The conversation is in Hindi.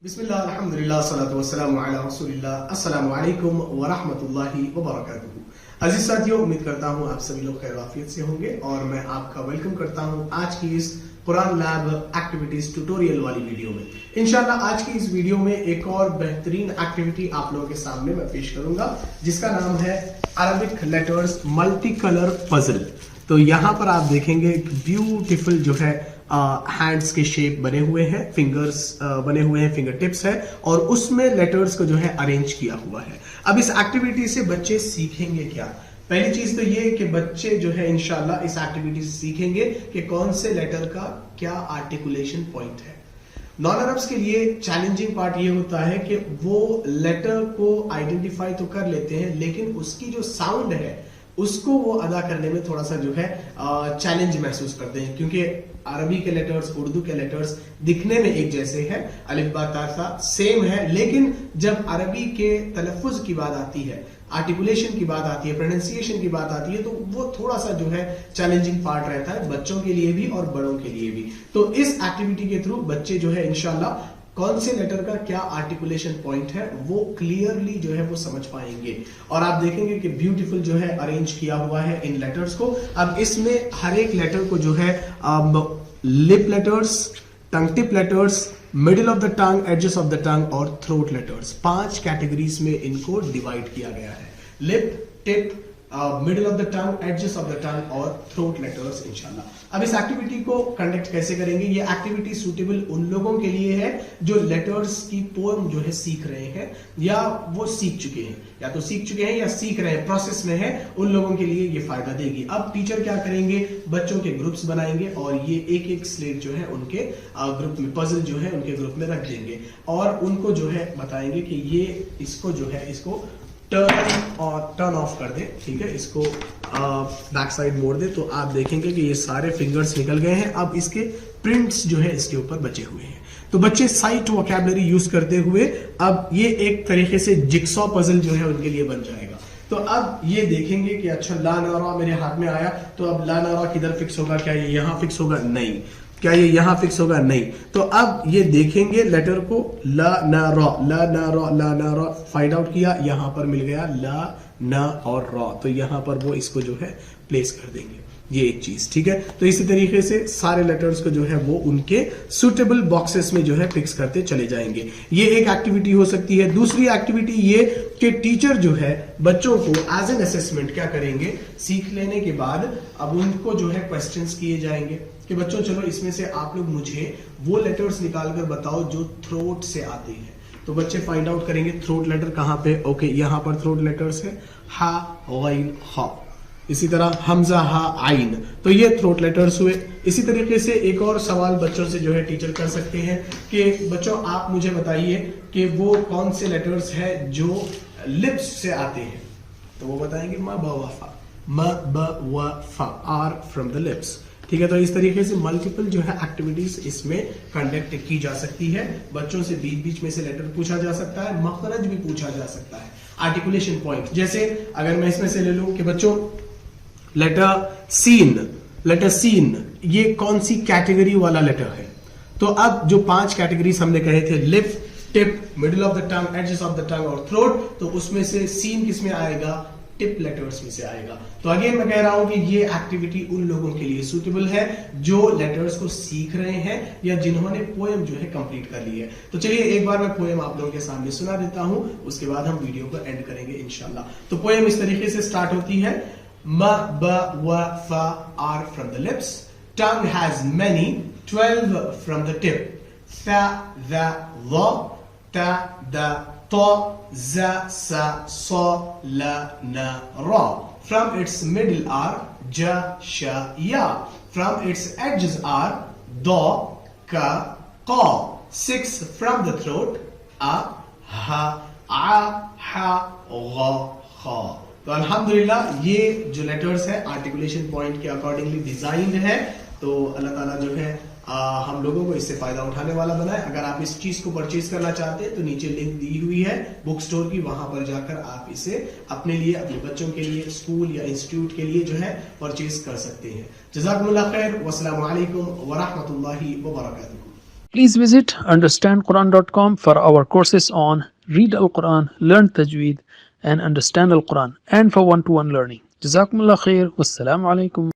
बिस्मिल्लाह अल्हम्दुलिल्लाह सलातु वस्सलामु अला रसूलिल्लाह अस्सलामु अलैकुम व रहमतुल्लाहि व बरकातुहू। अजीज साथियों, उम्मीद करता हूँ आप सभी लोग खैर आफियत से होंगे और मैं आपका वेलकम करता हूँ आज की इस कुरान लैब एक्टिविटीज ट्यूटोरियल वाली वीडियो में। इंशाल्लाह आज की इस वीडियो में एक और बेहतरीन एक्टिविटी आप लोगों के सामने मैं पेश करूंगा जिसका नाम है Arabic letters multi colour puzzle. तो यहाँ पर आप देखेंगे एक ब्यूटीफुल जो है हैंड्स के शेप बने हुए हैं, फिंगर्स बने हुए हैं, फिंगर टिप्स है और उसमें लेटर्स को जो है अरेंज किया हुआ है। अब इस एक्टिविटी से बच्चे सीखेंगे क्या? पहली चीज तो ये कि बच्चे जो है इंशाल्लाह इस एक्टिविटी से सीखेंगे कि कौन से लेटर का क्या आर्टिकुलेशन पॉइंट है। नॉन अरब्स के लिए चैलेंजिंग पार्ट ये होता है कि वो लेटर को आइडेंटिफाई तो कर लेते हैं लेकिन उसकी जो साउंड है उसको वो अदा करने में थोड़ा सा जो है चैलेंज महसूस करते हैं, क्योंकि अरबी के लेटर्स उर्दू के लेटर्स दिखने में एक जैसे हैं, अलिफ बा ता सा सेम है, लेकिन जब अरबी के तलफ़ुज़ की बात आती है, आर्टिकुलेशन की बात आती है, प्रोनाउंसिएशन की बात आती है, तो वो थोड़ा सा जो है चैलेंजिंग पार्ट रहता है बच्चों के लिए भी और बड़ों के लिए भी। तो इस एक्टिविटी के थ्रू बच्चे जो है इंशाल्लाह कौन से लेटर का क्या आर्टिकुलेशन पॉइंट है वो क्लियरली जो है वो समझ पाएंगे और आप देखेंगे कि ब्यूटीफुल जो है अरेंज किया हुआ है इन लेटर्स को। अब इसमें हर एक लेटर को जो है lip letters, tongue tip letters, middle of the tongue, edges of the tongue और थ्रोट लेटर्स, 5 कैटेगरीज में इनको डिवाइड किया गया है। Lip, tip, middle of the tongue, edges of the tongue और थ्रोट लेटर्स इंशाल्लाह। अब इस एक्टिविटी को कंडक्ट कैसे करेंगे? ये एक्टिविटी सूटेबल उन लोगों के लिए है जो लेटर्स की पोएम जो है सीख रहे हैं या वो सीख चुके हैं, या तो सीख चुके हैं या सीख रहे हैं, प्रोसेस में है, उन लोगों के लिए ये फायदा देगी। अब टीचर क्या करेंगे? बच्चों के ग्रुप्स बनाएंगे और ये एक एक स्लेट जो है उनके ग्रुप में, पजल जो है उनके ग्रुप में रख देंगे और उनको जो है बताएंगे कि ये इसको जो है इसको टर्न ऑफ कर दे, ठीक है, इसको बैक साइड मोड़ दे, तो आप देखेंगे कि ये सारे फिंगर्स निकल गए हैं। अब इसके प्रिंट्स जो है इसके ऊपर बचे हुए हैं। तो बच्चे साइट वोकैबुलरी यूज करते हुए अब ये एक तरीके से जिक्सॉ पजल जो है उनके लिए बन जाएगा। तो अब ये देखेंगे कि अच्छा ला ना रा मेरे हाथ में आया, तो अब ला ना रा किधर फिक्स होगा? क्या ये यहाँ फिक्स होगा? नहीं। क्या ये यहां फिक्स होगा? नहीं। तो अब ये देखेंगे लेटर को, ला ना रा, ला ना रा, ला ना रा, फाइंड आउट किया, यहां पर मिल गया ला ना और रा, तो यहां पर वो इसको जो है प्लेस कर देंगे, ये एक चीज, ठीक है। तो इसी तरीके से सारे लेटर्स को जो है वो उनके सुटेबल बॉक्सेस में जो है फिक्स करते चले जाएंगे। ये एक एक्टिविटी हो सकती है। दूसरी एक्टिविटी ये कि टीचर जो है बच्चों को एज एन असेसमेंट क्या करेंगे, सीख लेने के बाद अब उनको जो है क्वेश्चंस किए जाएंगे कि बच्चों चलो इसमें से आप लोग मुझे वो लेटर्स निकाल कर बताओ जो थ्रोट से आते हैं। तो बच्चे फाइंड आउट करेंगे थ्रोट लेटर कहां पे, ओके यहां पर थ्रोट लेटर्स है, हा, गैन, हा। इसी तरह हमजा, हा, आइन, तो ये थ्रोट लेटर्स हुए। इसी तरीके से एक और सवाल बच्चों से जो है टीचर कर सकते हैं कि बच्चों आप मुझे बताइए कि वो कौन से लेटर्स है जो लिप्स से आते हैं, तो वो बताएंगे म ब व फ, म ब व फ आर फ्रॉम द लिप्स, ठीक है। तो इस तरीके से मल्टीपल जो है एक्टिविटीज इसमें कंडक्ट की जा सकती है। बच्चों से बीच बीच में से लेटर पूछा जा सकता है, मखरज भी पूछा जा सकता है, आर्टिकुलेशन पॉइंट। जैसे अगर मैं इसमें से ले लूं कि बच्चों लेटर सीन ये कौन सी कैटेगरी वाला लेटर है, तो अब जो 5 कैटेगरीज हमने कहे थे, lip, tip, middle of the tongue, edges of the tongue और थ्रोट, तो उसमें से सीन किस में आएगा? टिप लेटर्स में से आएगा। तो अगेन मैं कह रहा हूं कि ये एक्टिविटी उन लोगों के लिए सूटेबल है जो लेटर्स को सीख रहे हैं या जिन्होंने पोएम जो है कंप्लीट कर ली है। तो चलिए एक बार मैं पोएम आप लोगों के सामने सुना देता हूं, उसके बाद हम वीडियो को एंड करेंगे इंशाल्लाह। तो पोएम इस तरीके से स्टार्ट होती है, म ब व फ are from the lips, tongue has many 12 from the tip, थ द व त द to, za, sa, so, la, na, ra. From its middle are ja, sha, ya. From its edges are do, ka, qa. 6 from the throat, a, ha, a, ha, gha, kha. तो अल्हम्दुलिल्लाह ये जो लेटर्स है आर्टिकुलेशन पॉइंट के अकॉर्डिंगली डिजाइंड है। तो अल्लाह ताला जो है हम लोगों को इससे फायदा उठाने वाला बनाए। अगर आप इस चीज को परचेज करना चाहते हैं तो नीचे लिंक दी हुई है बुक स्टोर की, वहां पर जाकर आप इसे अपने लिए, अपने बच्चों के लिए, स्कूल या इंस्टीट्यूट के लिए जो है परचेज कर सकते हैं। जज़ाकुमुल्लाह खैर, वस्सलामु अलैकुम व रहमतुल्लाहि व बरकातुहू। Please visit understandquran.com for our courses on Read Al Quran, Learn Tajweed, and Understand Al Quran, and for one-to-one learning. Jazakumullah khair. Wassalamu alaikum.